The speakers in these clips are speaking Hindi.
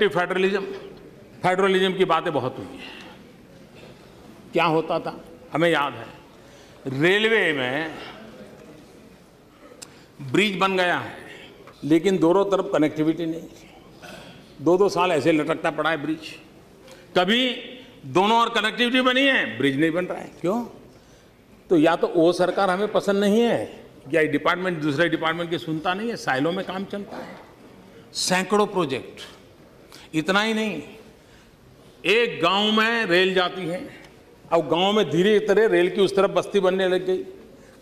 कोऑपरेटिव फेडरलिज्म की बातें बहुत हुई है। क्या होता था हमें याद है, रेलवे में ब्रिज बन गया है लेकिन दोनों तरफ कनेक्टिविटी नहीं। 2-2 साल ऐसे लटकता पड़ा है ब्रिज, कभी दोनों और कनेक्टिविटी बनी है, ब्रिज नहीं बन रहा है। क्यों? तो या तो वो सरकार हमें पसंद नहीं है या डिपार्टमेंट दूसरे डिपार्टमेंट की सुनता नहीं है, साइलों में काम चलता है। सैकड़ों प्रोजेक्ट, इतना ही नहीं, एक गांव में रेल जाती है, अब गांव में धीरे धीरे रेल की उस तरफ बस्ती बनने लग गई,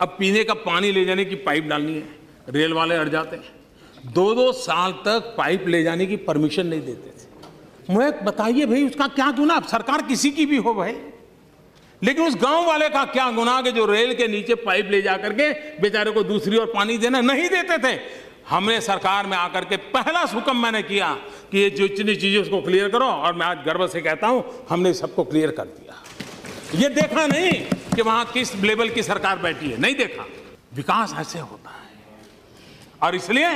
अब पीने का पानी ले जाने की पाइप डालनी है, रेल वाले अड़ जाते हैं। 2-2 साल तक पाइप ले जाने की परमिशन नहीं देते थे। मुझे बताइए भाई, उसका क्या गुनाह? सरकार किसी की भी हो भाई, लेकिन उस गांव वाले का क्या गुनाह कि जो रेल के नीचे पाइप ले जा करके बेचारे को दूसरी ओर पानी देना नहीं देते थे। हमने सरकार में आकर के पहला हुक्म मैंने किया कि ये जो इतनी चीजें उसको क्लियर करो, और मैं आज गर्व से कहता हूं हमने सबको क्लियर कर दिया। ये देखा नहीं कि वहां किस लेवल की सरकार बैठी है, नहीं देखा। विकास ऐसे होता है और इसलिए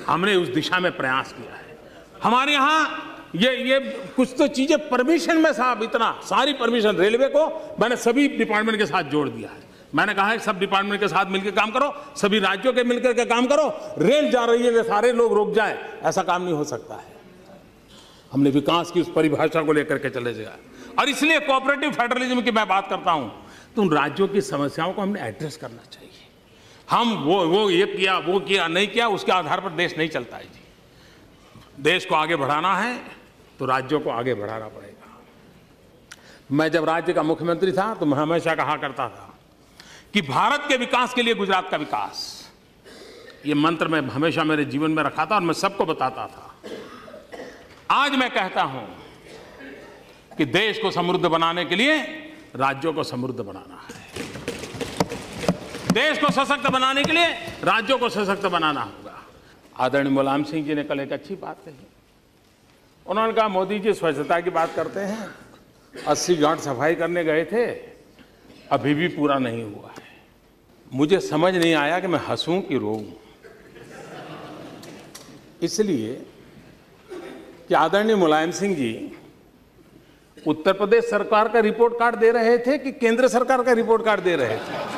हमने उस दिशा में प्रयास किया है। हमारे यहाँ ये कुछ तो चीजें परमिशन में साहब, इतना सारी परमिशन रेलवे को मैंने सभी डिपार्टमेंट के साथ जोड़ दिया है। मैंने कहा है सब डिपार्टमेंट के साथ मिलकर काम करो, सभी राज्यों के मिलकर के काम करो। रेल जा रही है कि सारे लोग रुक जाए, ऐसा काम नहीं हो सकता है। हमने विकास की उस परिभाषा को लेकर के चले जाए और इसलिए कोऑपरेटिव फेडरलिज्म की मैं बात करता हूं तो उन राज्यों की समस्याओं को हमने एड्रेस करना चाहिए। हम वो ये किया वो किया नहीं किया, उसके आधार पर देश नहीं चलता है जी। देश को आगे बढ़ाना है तो राज्यों को आगे बढ़ाना पड़ेगा। मैं जब राज्य का मुख्यमंत्री था तो मैं हमेशा कहा करता था कि भारत के विकास के लिए गुजरात का विकास, ये मंत्र मैं हमेशा मेरे जीवन में रखा था और मैं सबको बताता था। आज मैं कहता हूं कि देश को समृद्ध बनाने के लिए राज्यों को समृद्ध बनाना है, देश को सशक्त बनाने के लिए राज्यों को सशक्त बनाना होगा। आदरणीय मुलायम सिंह जी ने कल एक अच्छी बात कही। उन्होंने कहा मोदी जी स्वच्छता की बात करते हैं, 80 घाट सफाई करने गए थे, अभी भी पूरा नहीं हुआ है। मुझे समझ नहीं आया कि मैं हंसूं कि रोऊं, इसलिए कि आदरणीय मुलायम सिंह जी उत्तर प्रदेश सरकार का रिपोर्ट कार्ड दे रहे थे कि केंद्र सरकार का रिपोर्ट कार्ड दे रहे थे?